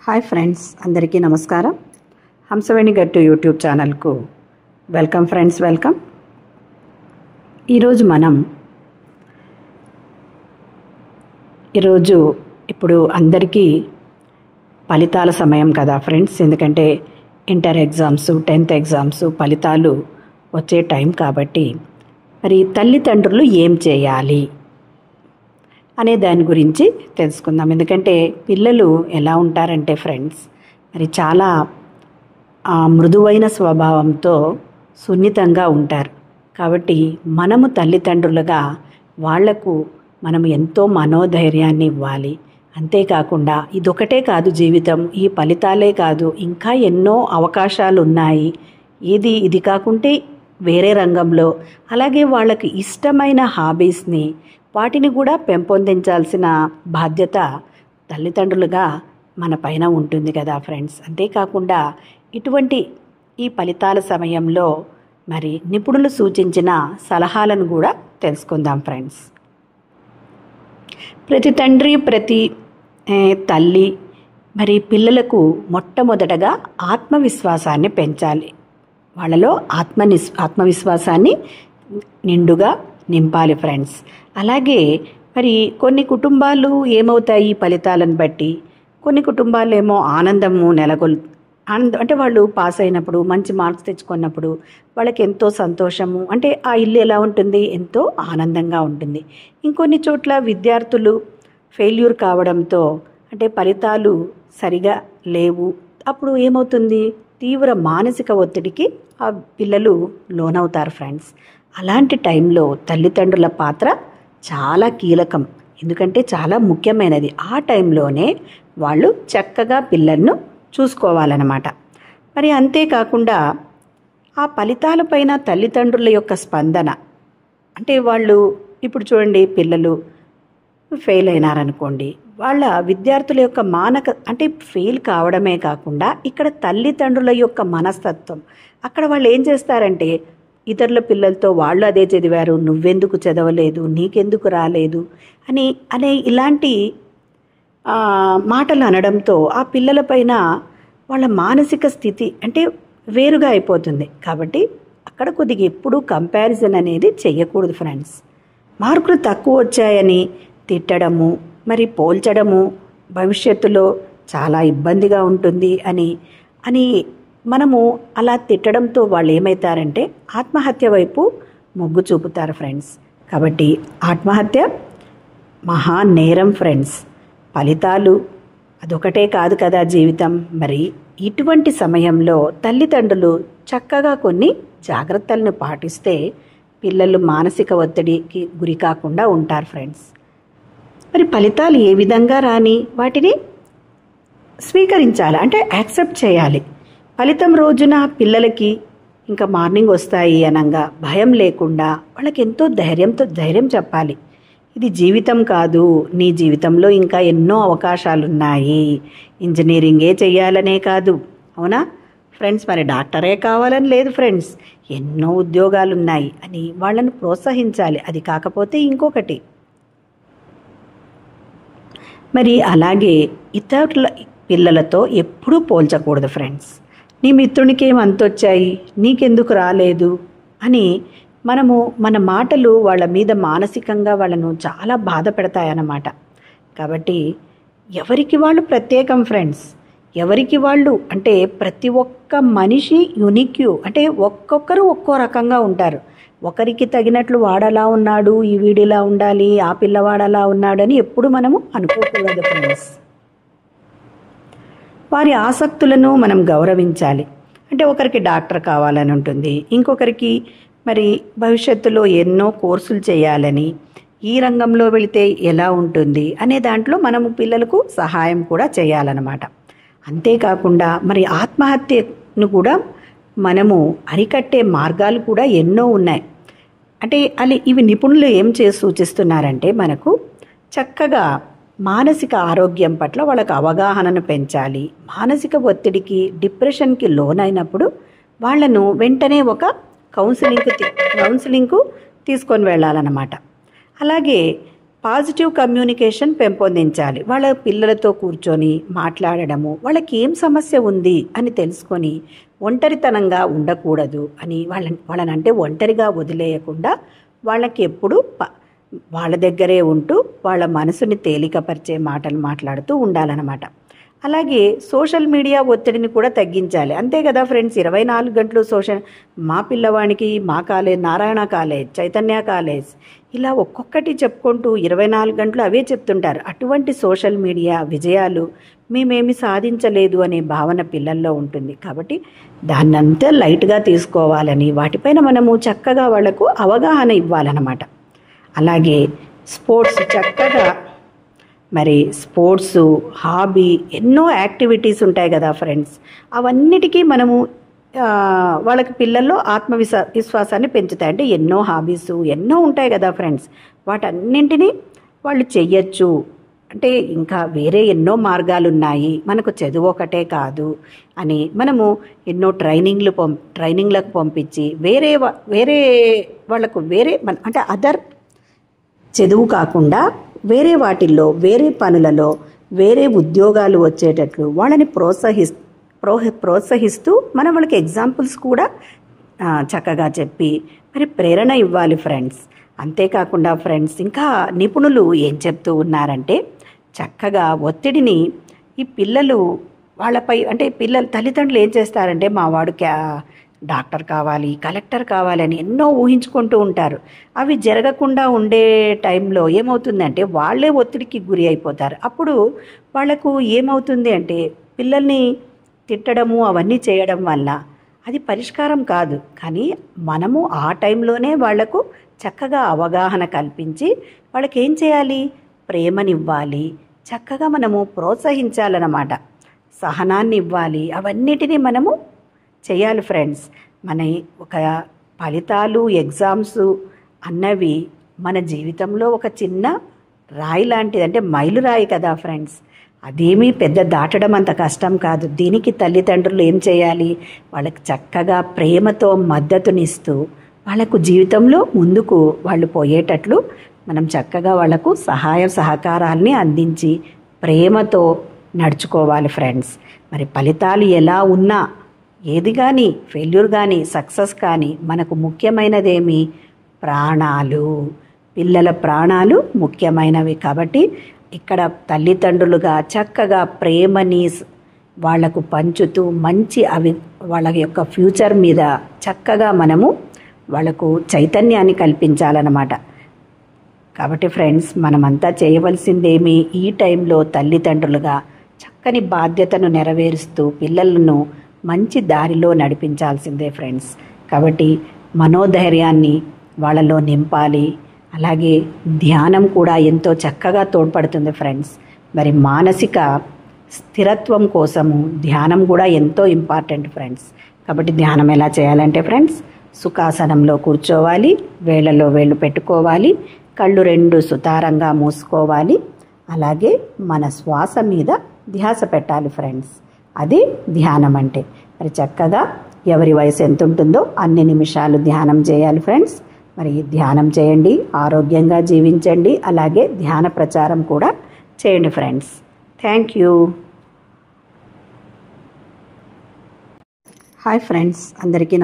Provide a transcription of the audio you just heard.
Hi friends, అందరికీ నమస్కారం. హంసవేణి గట్టు యూట్యూబ్ ఛానల్కు వెల్కమ్ ఫ్రెండ్స్, వెల్కమ్. ఇప్పుడు అందరికీ ఫలితాల సమయం కదా ఫ్రెండ్స్. ఎందుకంటే ఇంటర్ ఎగ్జామ్స్, 10th ఎగ్జామ్స్ ఫలితాలు వచ్చే టైం కాబట్టి మరి తల్లిదండ్రులు ఏం చేయాలి అనే దాని గురించి తెలుసుకుందాం. ఎందుకంటే పిల్లలు ఎలా ఉంటారంటే ఫ్రెండ్స్, మరి చాలా మృదువైన స్వభావంతో సున్నితంగా ఉంటారు. కాబట్టి మనము తల్లిదండ్రులుగా వాళ్లకు మనం ఎంతో మనోధైర్యాన్ని ఇవ్వాలి. అంతేకాకుండా ఇదొకటే కాదు జీవితం, ఈ ఫలితాలే కాదు, ఇంకా ఎన్నో అవకాశాలు ఉన్నాయి. ఇది కాకుంటే వేరే రంగంలో, అలాగే వాళ్ళకి ఇష్టమైన హాబీస్ని వాటిని కూడా పెంపొందించాల్సిన బాధ్యత తల్లిదండ్రులుగా మన పైన ఉంటుంది కదా ఫ్రెండ్స్. అంతేకాకుండా ఇటువంటి ఈ ఫలితాల సమయంలో మరి నిపుణులు సూచించిన సలహాలను కూడా తెలుసుకుందాం ఫ్రెండ్స్. ప్రతి తండ్రి, ప్రతి తల్లి మరి పిల్లలకు మొట్టమొదటగా ఆత్మవిశ్వాసాన్ని పెంచాలి. వాళ్ళలో ఆత్మవిశ్వాసాన్ని నిండుగా నింపాలి ఫ్రెండ్స్. అలాగే మరి కొన్ని కుటుంబాలు ఏమవుతాయి ఫలితాలను బట్టి, కొన్ని కుటుంబాలు ఏమో ఆనందము అంటే వాళ్ళు పాస్ అయినప్పుడు, మంచి మార్క్స్ తెచ్చుకున్నప్పుడు వాళ్ళకి ఎంతో సంతోషము, అంటే ఆ ఇల్లు ఎలా ఉంటుంది, ఎంతో ఆనందంగా ఉంటుంది. ఇంకొన్ని చోట్ల విద్యార్థులు ఫెయిల్యూర్ కావడంతో, అంటే ఫలితాలు సరిగా లేవు, అప్పుడు ఏమవుతుంది, తీవ్ర మానసిక ఒత్తిడికి ఆ పిల్లలు లోనవుతారు ఫ్రెండ్స్. అలాంటి టైంలో తల్లిదండ్రుల పాత్ర చాలా కీలకం, ఎందుకంటే చాలా ముఖ్యమైనది. ఆ టైంలోనే వాళ్ళు చక్కగా పిల్లలను చూసుకోవాలన్నమాట. మరి అంతేకాకుండా ఆ ఫలితాలపైన తల్లిదండ్రుల యొక్క స్పందన, అంటే వాళ్ళు ఇప్పుడు చూడండి, పిల్లలు ఫెయిల్ అయినారనుకోండి, వాళ్ళ విద్యార్థుల యొక్క అంటే ఫెయిల్ కావడమే కాకుండా ఇక్కడ తల్లిదండ్రుల యొక్క మనస్తత్వం, అక్కడ వాళ్ళు ఏం చేస్తారంటే ఇతరుల పిల్లలతో వాళ్ళు అదే చదివారు, నువ్వెందుకు చదవలేదు, నీకెందుకు రాలేదు అనే ఇలాంటి మాటలు అనడంతో ఆ పిల్లలపైన వాళ్ళ మానసిక స్థితి అంటే వేరుగా అయిపోతుంది. కాబట్టి అక్కడ కొద్దిగా ఎప్పుడూ కంపారిజన్ అనేది చెయ్యకూడదు ఫ్రెండ్స్. మార్కులు తక్కువ వచ్చాయని తిట్టడము, మరి పోల్చడము భవిష్యత్తులో చాలా ఇబ్బందిగా ఉంటుంది అని మనము అలా తిట్టడంతో వాళ్ళు ఏమవుతారంటే ఆత్మహత్య వైపు మొగ్గు చూపుతారు ఫ్రెండ్స్. కాబట్టి ఆత్మహత్య మహా నేరం ఫ్రెండ్స్. ఫలితాలు అదొకటే కాదు కదా జీవితం. మరి ఇటువంటి సమయంలో తల్లిదండ్రులు చక్కగా కొన్ని జాగ్రత్తలను పాటిస్తే పిల్లలు మానసిక ఒత్తిడికి గురి కాకుండా ఉంటారు ఫ్రెండ్స్. మరి ఫలితాలు ఏ విధంగా రాని వాటిని స్వీకరించాలి, అంటే యాక్సెప్ట్ చేయాలి. ఫలితం రోజున పిల్లలకి ఇంకా మార్నింగ్ వస్తాయి అనంగా భయం లేకుండా వాళ్ళకి ఎంతో ధైర్యం చెప్పాలి. ఇది జీవితం కాదు, నీ జీవితంలో ఇంకా ఎన్నో అవకాశాలున్నాయి, ఇంజనీరింగే చెయ్యాలనే కాదు, అవునా ఫ్రెండ్స్, మరి డాక్టరే కావాలని లేదు ఫ్రెండ్స్, ఎన్నో ఉద్యోగాలున్నాయి అని వాళ్ళని ప్రోత్సహించాలి. అది కాకపోతే ఇంకొకటి, మరి అలాగే ఇతరుల పిల్లలతో ఎప్పుడూ పోల్చకూడదు ఫ్రెండ్స్. నీ మిత్రునికి ఏం అంతొచ్చాయి, నీకెందుకు రాలేదు అని మన మాటలు వాళ్ళ మీద మానసికంగా వాళ్ళను చాలా బాధ పెడతాయన్నమాట. కాబట్టి ఎవరికి వాళ్ళు ప్రత్యేకం ఫ్రెండ్స్, ఎవరికి వాళ్ళు, అంటే ప్రతి ఒక్క మనిషి యునిక్, అంటే ఒక్కొక్కరు ఒక్కో రకంగా ఉంటారు. ఒకరికి తగినట్లు వాడలా ఉన్నాడు, ఈ వీడిలా ఉండాలి, ఆ పిల్లవాడలా ఉన్నాడని ఎప్పుడు మనము అనుకోకూడదు ఫ్రెండ్స్. వారి ఆసక్తులను మనం గౌరవించాలి. అంటే ఒకరికి డాక్టర్ కావాలని ఉంటుంది, ఇంకొకరికి మరి భవిష్యత్తులో ఎన్నో కోర్సులు చేయాలని, ఈ రంగంలో వెళితే ఎలా ఉంటుంది అనే దాంట్లో మనము పిల్లలకు సహాయం కూడా చేయాలన్నమాట. అంతేకాకుండా మరి ఆత్మహత్యను కూడా మనము అరికట్టే మార్గాలు కూడా ఎన్నో ఉన్నాయి. అంటే ఇవి నిపుణులు ఏం సూచిస్తున్నారంటే మనకు చక్కగా మానసిక ఆరోగ్యం పట్ల వాళ్ళకు అవగాహనను పెంచాలి. మానసిక ఒత్తిడికి, డిప్రెషన్కి లోనైనప్పుడు వాళ్లను వెంటనే ఒక కౌన్సిలింగ్కు తీసుకొని వెళ్ళాలన్నమాట. అలాగే పాజిటివ్ కమ్యూనికేషన్ పెంపొందించాలి. వాళ్ళ పిల్లలతో కూర్చొని మాట్లాడడము, వాళ్ళకి ఏం సమస్య ఉంది అని తెలుసుకొని ఒంటరితనంగా ఉండకూడదు అని వాళ్ళనంటే ఒంటరిగా వదిలేయకుండా వాళ్ళకి ఎప్పుడు వాళ్ళ దగ్గరే ఉంటూ వాళ్ళ మనసుని తేలికపరిచే మాటలు మాట్లాడుతూ ఉండాలన్నమాట. అలాగే సోషల్ మీడియా ఒత్తిడిని కూడా తగ్గించాలి. అంతే కదా ఫ్రెండ్స్, 24 గంటలు మా పిల్లవానికి మా college, Narayana college, Chaitanya college, ఇలా ఒక్కొక్కటి చెప్పుకుంటూ 24 గంటలు అవే చెప్తుంటారు. అటువంటి సోషల్ మీడియా విజయాలు మేమేమి సాధించలేదు అనే భావన పిల్లల్లో ఉంటుంది. కాబట్టి దాన్నంతా లైట్గా తీసుకోవాలని, వాటిపైన మనము చక్కగా వాళ్లకు అవగాహన ఇవ్వాలన్నమాట. అలాగే స్పోర్ట్స్ చక్కగా స్పోర్ట్స్, హాబీ, ఎన్నో యాక్టివిటీస్ ఉంటాయి కదా ఫ్రెండ్స్, అవన్నిటికీ మనము వాళ్ళకి పిల్లల్లో విశ్వాసాన్ని పెంచుతాయి. అంటే ఎన్నో హాబీస్ ఎన్నో ఉంటాయి కదా ఫ్రెండ్స్, వాటన్నింటినీ వాళ్ళు చెయ్యొచ్చు. అంటే ఇంకా వేరే ఎన్నో మార్గాలు ఉన్నాయి, మనకు చదువు ఒకటే కాదు అని మనము ఎన్నో ట్రైనింగ్లకు పంపించి వేరే వాళ్ళకు అంటే అదర్ చదువు కాకుండా వేరే వాటిల్లో, వేరే పనులలో, వేరే ఉద్యోగాలు వచ్చేటట్లు వాళ్ళని ప్రోత్సహిస్తూ మనం వాళ్ళకి ఎగ్జాంపుల్స్ కూడా చక్కగా చెప్పి ప్రేరణ ఇవ్వాలి ఫ్రెండ్స్. అంతేకాకుండా ఫ్రెండ్స్, ఇంకా నిపుణులు ఏం చెప్తూ ఉన్నారంటే, చక్కగా ఒత్తిడిని ఈ పిల్లలు వాళ్ళపై, అంటే తల్లిదండ్రులు ఏం చేస్తారంటే, మా వాడు డాక్టర్ కావాలి, కలెక్టర్ కావాలని ఎన్నో ఊహించుకుంటూ ఉంటారు. అవి జరగకుండా ఉండే టైంలో ఏమవుతుందంటే వాళ్ళే ఒత్తిడికి గురి అయిపోతారు. అప్పుడు వాళ్లకు ఏమవుతుంది అంటే, పిల్లల్ని తిట్టడము అవన్నీ చేయడం వల్ల అది పరిష్కారం కాదు. కానీ మనము ఆ టైంలోనే వాళ్లకు చక్కగా అవగాహన కల్పించి వాళ్ళకి ఏం చేయాలి, ప్రేమనివ్వాలి, చక్కగా మనము ప్రోత్సహించాలన్నమాట, సహనాన్ని ఇవ్వాలి. అవన్నిటినీ మనము చేయాలి ఫ్రెండ్స్. మన ఒక ఫలితాలు, ఎగ్జామ్స్ అన్నవి మన జీవితంలో ఒక చిన్న రాయి లాంటిది, అంటే మైలురాయి కదా ఫ్రెండ్స్. అదేమీ పెద్ద దాటడం అంత కష్టం కాదు. దీనికి తల్లిదండ్రులు ఏం చేయాలి, వాళ్ళకి చక్కగా ప్రేమతో మద్దతునిస్తూ వాళ్ళకు జీవితంలో ముందుకు వాళ్ళు పోయేటట్లు మనం చక్కగా వాళ్లకు సహాయ సహకారాల్ని అందించి ప్రేమతో నడుచుకోవాలి ఫ్రెండ్స్. ఫలితాలు ఎలా ఉన్నా, ఏది కానీ, ఫెయిల్యూర్ కానీ, సక్సెస్ కానీ, మనకు ముఖ్యమైనదేమి, ప్రాణాలు, పిల్లల ప్రాణాలు ముఖ్యమైనవి. కాబట్టి ఇక్కడ తల్లిదండ్రులుగా చక్కగా ప్రేమని వాళ్లకు పంచుతూ వాళ్ళ యొక్క ఫ్యూచర్ మీద చక్కగా మనము వాళ్లకు చైతన్యాన్ని కల్పించాలన్నమాట. కాబట్టి ఫ్రెండ్స్, మనమంతా చేయవలసిందేమి, ఈ టైంలో తల్లిదండ్రులుగా చక్కని బాధ్యతను నెరవేరుస్తూ పిల్లలను మంచి దారిలో నడిపించాల్సిందే ఫ్రెండ్స్. కాబట్టి మనోధైర్యాన్ని వాళ్ళలో నింపాలి. అలాగే ధ్యానం కూడా ఎంతో చక్కగా తోడ్పడుతుంది ఫ్రెండ్స్. మానసిక స్థిరత్వం కోసము ధ్యానం కూడా ఎంతో ఇంపార్టెంట్ ఫ్రెండ్స్. కాబట్టి ధ్యానం ఎలా చేయాలంటే ఫ్రెండ్స్, సుఖాసనంలో కూర్చోవాలి, వేళ్ళలో వేళ్ళు పెట్టుకోవాలి, కళ్ళు 2 సుతారంగా మూసుకోవాలి. అలాగే మన శ్వాస మీద ధ్యాస పెట్టాలి ఫ్రెండ్స్. అది ధ్యానం అంటే. చక్కగా ఎవరి వయసు ఎంత ఉంటుందో అన్ని నిమిషాలు ధ్యానం చేయాలి ఫ్రెండ్స్. ధ్యానం చేయండి, ఆరోగ్యంగా జీవించండి. అలాగే ధ్యాన ప్రచారం కూడా చేయండి friends. Thank you. Hi friends, అందరికీ